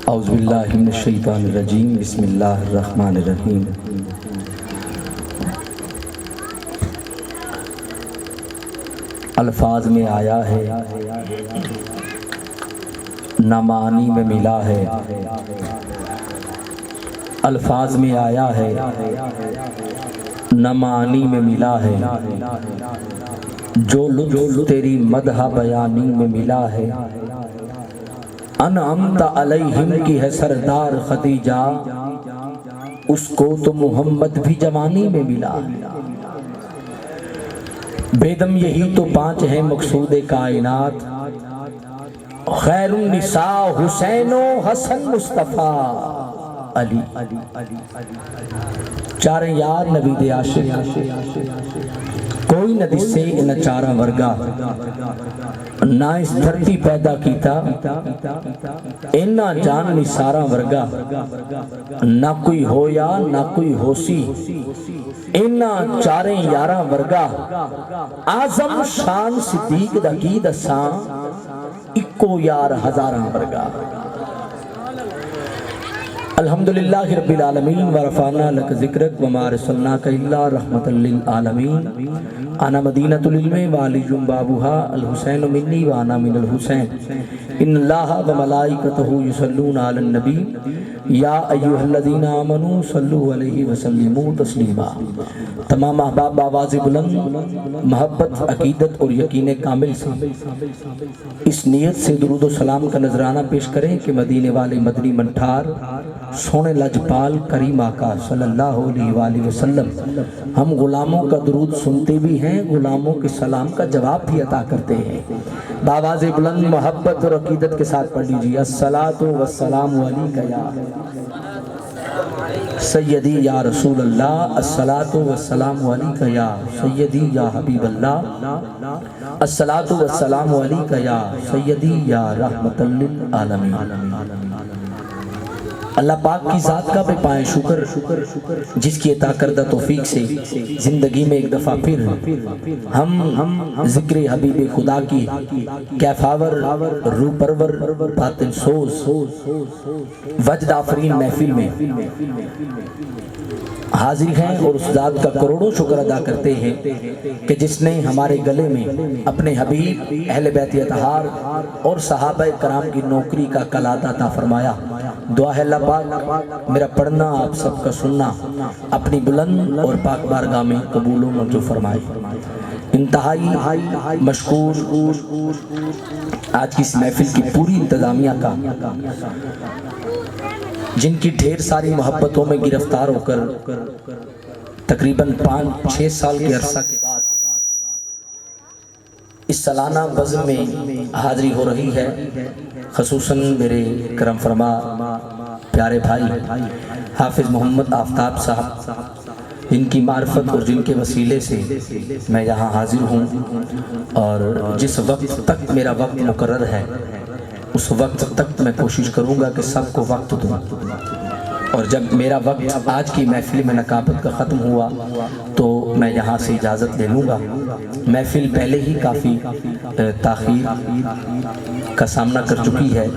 اعوذ باللہ من الشیطان الرجیم بسم اللہ الرحمن الرحیم الفاظ میں آیا ہے نہ معنی میں ملا ہے، الفاظ میں آیا ہے نہ معنی میں ملا ہے، جو لطف تیری مدح بیانی میں ملا ہے، انعمت علیہم کی ہے سردار خدیجہ، اس کو تو محمد بھی جوانی میں ملا ہے۔ بیدم یہی تو پانچ ہیں مقصود کائنات، خیر النساء حسین و حسن مصطفیٰ علی، چاریں یار نبی دے عاشق، کوئی نہ دسے نہ چارہ ورگا، نہ اس دھرتی پیدا کیتا اینا جان نثارہ ورگا، نہ کوئی ہویا نہ کوئی ہوسی اینا چاریں یاراں ورگا، اعظم شان صدیق دا کی دساں اکو یار ہزاراں ورگا۔ الحمدللہ رب العالمین ورفعنا لک ذکرک وما رسلناک الا رحمتا للعالمین، انا مدینہ العلم وعلی بابھا الحسین منی وانا من الحسین، ان اللہ وملائکتہ یصلون علی النبی یا ایہا الذین آمنوا صلوا علیہ وسلموا تسلیما۔ تمام احباب آواز بلند محبت عقیدت اور یقین کامل سے اس نیت سے درود و سلام کا نذرانہ پیش کریں کہ مدینے والے مدنی منٹھار سونے لجپال کریم آقا صلی اللہ علیہ وآلہ وسلم ہم غلاموں کا درود سنتے بھی ہیں، غلاموں کے سلام کا جواب بھی عطا کرتے ہیں۔ بآواز بلند محبت اور عقیدت کے ساتھ پڑھ لیجیے، الصلاۃ والسلام علیک یا سیدی یا رسول اللہ، الصلاۃ والسلام علیک یا سیدی یا حبیب اللہ، الصلاۃ والسلام علیک یا سیدی یا رحمت للعالمین۔ اللہ پاک کی ذات کا بے پائیں شکر، جس کی عطا کردہ توفیق سے زندگی میں ایک دفعہ پھر ہم ذکر حبیب خدا کی کیفاور روح پرور باطن سوز وجد آفرین محفل میں حاضر ہیں، اور اس ذات کا کروڑوں شکر ادا کرتے ہیں کہ جس نے ہمارے گلے میں اپنے حبیب اہل بیت اطہار اور صحابہ کرام کی نوکری کا کلات عطا فرمایا۔ دعا ہے اللہ پاک میرا پڑھنا آپ سب کا سننا اپنی بلند اور پاک بارگاہ میں قبول و منظور فرمائے۔ انتہائی مشکور آج کی اس محفل کی پوری انتظامیہ کا، جن کی ڈھیر ساری محبتوں میں گرفتار ہو کر تقریباً 5-6 سال کے عرصہ کے بعد اس سالانہ بزم میں حاضری ہو رہی ہے، خصوصاً میرے کرم فرما پیارے بھائی حافظ محمد آفتاب صاحب، جن کی معرفت اور جن کے وسیلے سے میں یہاں حاضر ہوں، اور جس وقت تک میرا وقت مقرر ہے اس وقت تک میں کوشش کروں گا کہ سب کو وقت دوں، اور جب میرا وقت آج کی محفل میں نقابت کا ختم ہوا تو میں یہاں سے اجازت لے لوں گا۔ محفل پہلے ہی کافی تاخیر کا سامنا کر چکی ہے،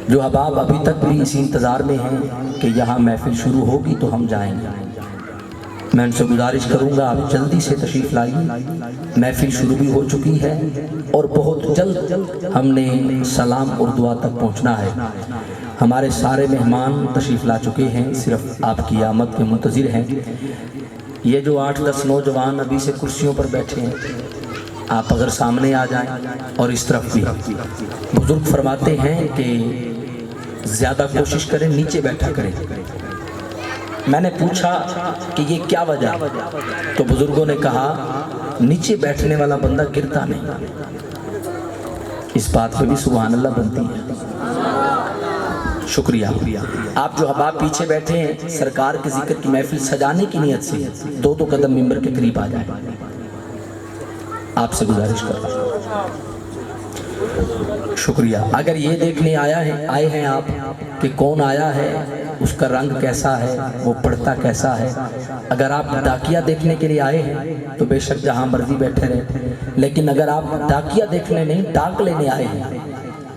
جو احباب ابھی تک بھی اسی انتظار میں ہیں کہ یہاں محفل شروع ہوگی تو ہم جائیں گے، میں ان سے گزارش کروں گا آپ جلدی سے تشریف لائیے۔ محفل شروع بھی ہو چکی ہے اور بہت جلد ہم نے سلام اور دعا تک پہنچنا ہے۔ ہمارے سارے مہمان تشریف لا چکے ہیں، صرف آپ کی آمد کے منتظر ہیں۔ یہ جو 8-10 نوجوان ابھی سے کرسیوں پر بیٹھے ہیں، آپ اگر سامنے آ جائیں، اور اس طرف بھی بزرگ فرماتے ہیں کہ زیادہ کوشش کریں نیچے بیٹھا کریں۔ میں نے پوچھا کہ یہ کیا وجہ، تو بزرگوں نے کہا نیچے بیٹھنے والا بندہ گرتا نہیں۔ اس بات پہ بھی سبحان اللہ بنتی ہے۔ شکریہ۔ آپ جو احباب پیچھے بیٹھے ہیں، سرکار کے ذکر کی محفل سجانے کی نیت سے 2 قدم ممبر کے قریب آ جائیں، آپ سے گزارش کرتا ہوں۔ شکریہ۔ اگر یہ دیکھنے آئے ہیں آپ کہ کون آیا ہے، اس کا رنگ کیسا ہے، وہ پڑھتا کیسا ہے، اگر آپ ڈاکیہ دیکھنے کے لیے آئے ہیں تو بے شک جہاں مرضی بیٹھے رہے، لیکن اگر آپ ڈاکیہ دیکھنے نہیں ڈاک لینے آئے ہیں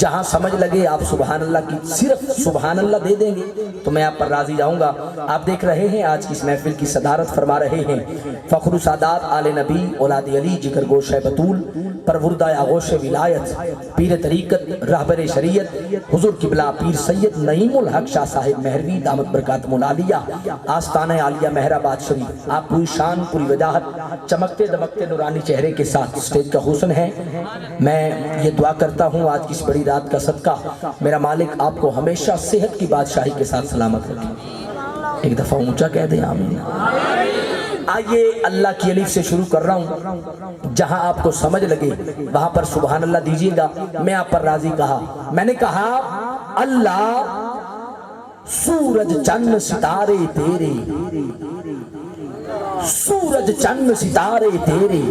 جہاں سمجھ لگے آپ سبحان اللہ کی صرف سبحان اللہ دے دیں گے تو میں آپ پر راضی جاؤں گا۔ آپ دیکھ رہے ہیں آج کی اس محفل کی صدارت فرما رہے ہیں فخر سادات آل نبی اولاد علی جگر گوشہ بطول پروردہ آغوش ولایت پیر طریقت رہبر شریعت حضور قبلہ پیر سید نعیم الحق شاہ صاحب مہروی دامت برکاتہم العالیہ آستانہ عالیہ مہر آباد شریف، آپ پوری شان پوری وجاہت چمکتے دمکتے نورانی چہرے کے ساتھ اسٹیج کا حسن ہے۔ میں یہ دعا کرتا ہوں آج کی اس بڑی رات کا صدقہ میرا مالک آپ کو ہمیشہ صحت کی بادشاہی کے ساتھ سلامت رکھے۔ ایک دفعہ اونچا کہہ دیں آمین۔ آئیے اللہ کی الف سے شروع کر رہا ہوں، جہاں آپ کو سمجھ لگے وہاں پر سبحان اللہ دیجئے گا۔ میں آپ پر راضی کہا، میں نے کہا اللہ سورج چند ستارے تیرے، سورج چند ستارے تیرے،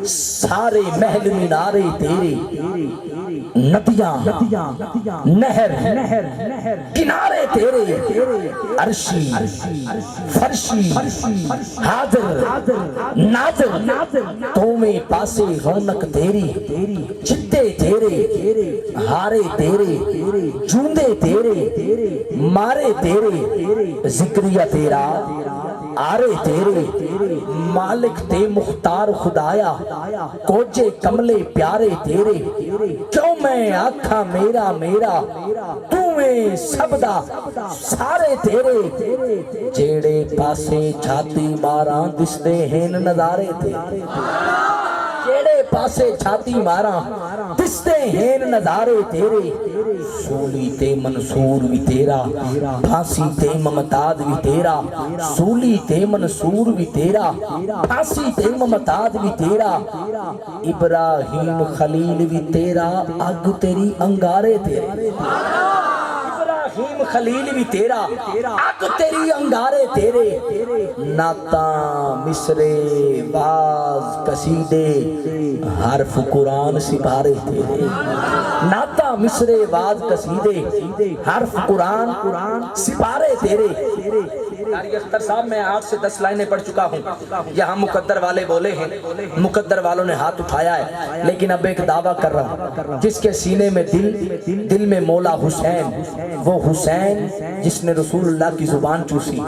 سارے محل مینارے تیرے، ندیاں نہر کنارے تیرے، عرشی فرشی حاضر ناظر تو میں پاسے رونق تیری، چتے تیرے ہارے تیرے، جوندے تیرے مارے تیرے، ذکریہ تیرا آرے تیرے، مالک تے مختار خدایا کوجے کملے پیارے تیرے، کیوں میں آکھا میرا میرا تو میں سبدا سارے تیرے، جیڑے پاسے چھاتی ماراں دستے ہیں نظارے تیرے، جیڑے پاسے چھاتی ماراں دستے ہیں نظارے تیرے، سولی تے منصور بھی تیرا، پھانسی تے ممتاد بھی تیرا، سولی تے منصور بھی تیرا، پھانسی تے ممتاد بھی تیرا، ابراہیم خلیل بھی تیرا، اگ تیری انگارے تیرے، ابراہیم خلیل بھی تیرا، اگ تیری انگارے تیرے، نعتاں مصرے باز قصیدے حرف قرآن سپارے تیرے، نعتاں مصرے باز قصیدے حرف قرآن سپارے تیرے۔ قاری اختر صاحب میں 8 سے 10 لائنیں پڑھ چکا ہوں، یہاں مقدر والے بولے ہیں، مقدر والوں نے ہاتھ اٹھایا ہے، لیکن اب ایک دعویٰ کر رہا ہوں، جس کے سینے میں دل میں مولا حسین، وہ حسین جس نے رسول اللہ کی زبان چوسی،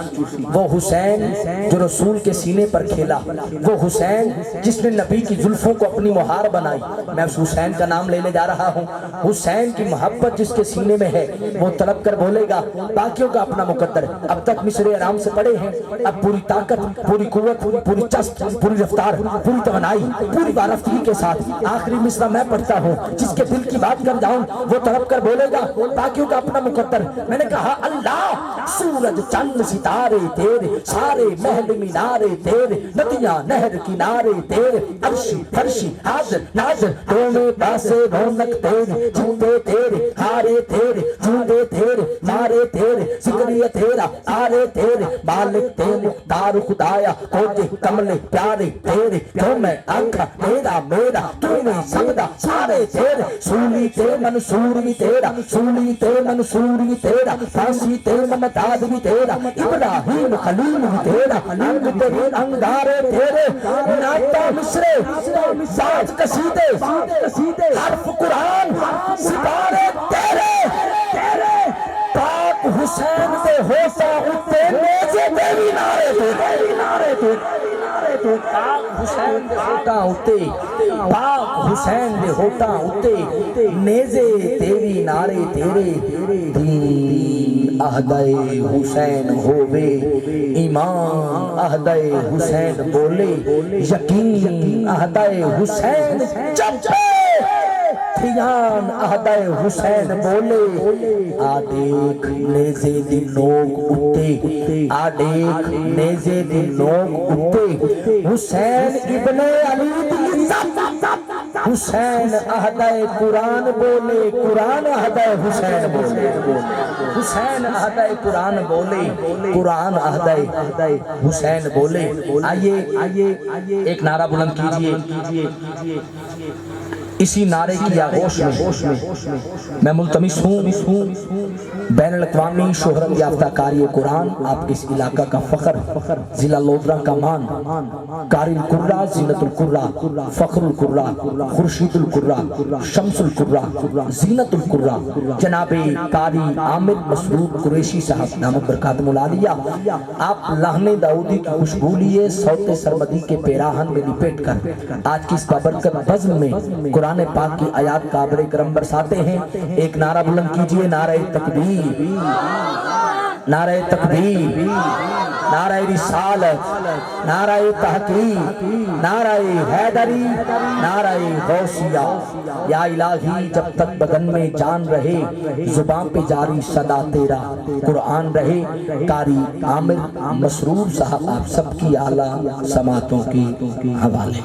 وہ حسین جو رسول کے سینے پر کھیلا، وہ حسین جس نے نبی کی زلفوں کو اپنی مہار بنائی، میں اس حسین کا نام لینے جا رہا ہوں۔ حسین کی محبت جس کے سینے میں ہے وہ طلب کر بولے گا، باقیوں کا اپنا مقدر۔ اب تک مصرے آرام سے پڑے ہیں، اب پوری طاقت پوری قوت پوری چست پوری رفتار پوری توانائی پوری بارفتگی کے ساتھ آخری مصرع میں پڑھتا ہوں، جس کے دل کی بات کر جاؤں وہ طلب کر بولے گا، باقیوں کا اپنا مقدر۔ میں نے کہا اللہ سورج چند ستارے تیرے، سارے محل مینارے تیرے، ندیاں نہر کنارے تیرے، عرشی فرشی حاضر ناظر دونوں پاسے رونق تیرے، جھوٹے تیرے ہارے تیرے، جوندے تیرے مارے تیرے، ذکریہ تیرا آرے تیرے، مالک تے مختار خدایا کوجے کملے پیارے تیرے، جو میں آنکھا میرا میرا تو میں سبدا سارے تیرے، سولی تے منصور بھی تیرا، سولی تے منصور بھی تیرا، پھانسی تے ممتاد بھی تیرا، ابراہیم خلیل بھی تیرا، انگ تیرے انگارے تیرے، نعتاں مصرے باز قصیدے حرف قرآن سپارے تیرے، پاک حسین دے ہوتا اتے نیزے دیوی نارے تیرے، پاک حسین دے ہوتا اتے، پاک حسین دے ہوتا اتے نیزے تیوی نارے تیرے، دین عہدے حسین ہووے ایمان عہدے حسین بولے، یقین عہدے حسین چپے تھیان عہدے حسین بولے، آ دیکھ نیزے دی نوک اٹھے، آ دیکھ نیزے دی نوک اٹھے، حسین ابن علی دی عزت، حسین عہدے قرآن بولے، قرآن عہدے حسین بولے، حسین عہدے قرآن بولے، قرآن عہدے حسین بولے۔ آئیے ایک نعرہ بلند کیجئے، اسی نعرے کی آغوش میں ملتمس ہوں بین الاقوامی شہرت یافتہ قاری قرآن، آپ کے اس علاقہ کا فخر، ضلع لودھرا کا مان، قاری القرہ، زینت القرہ، فخر القرہ، خورشید القرہ، شمس القرہ، زینت القرہ، جناب قاری عامر مسعود قریشی صاحب دامت برکاتہم العالیہ، آپ لہن داؤدی کی خوشبو لیے صوت سرمدی کے پیراہن میں لپیٹ کر آج کی اس بابرکت بزم میں قرآن پاک کی آیات کا ابر کرم برساتے ہیں۔ ایک نعرہ بلند کیجئے، نعرہ تکبیر، نعرہ تکبیر، نعرہ رسالت، نعرہ تحقیق، نعرہ حیدری، نعرہ غوثیہ۔ یا الہی جب تک بدن میں جان رہے، زبان پہ جاری صدا تیرا قرآن رہے۔ قاری عامر مسرور صاحب آپ سب کی اعلیٰ سماعتوں کی حوالے۔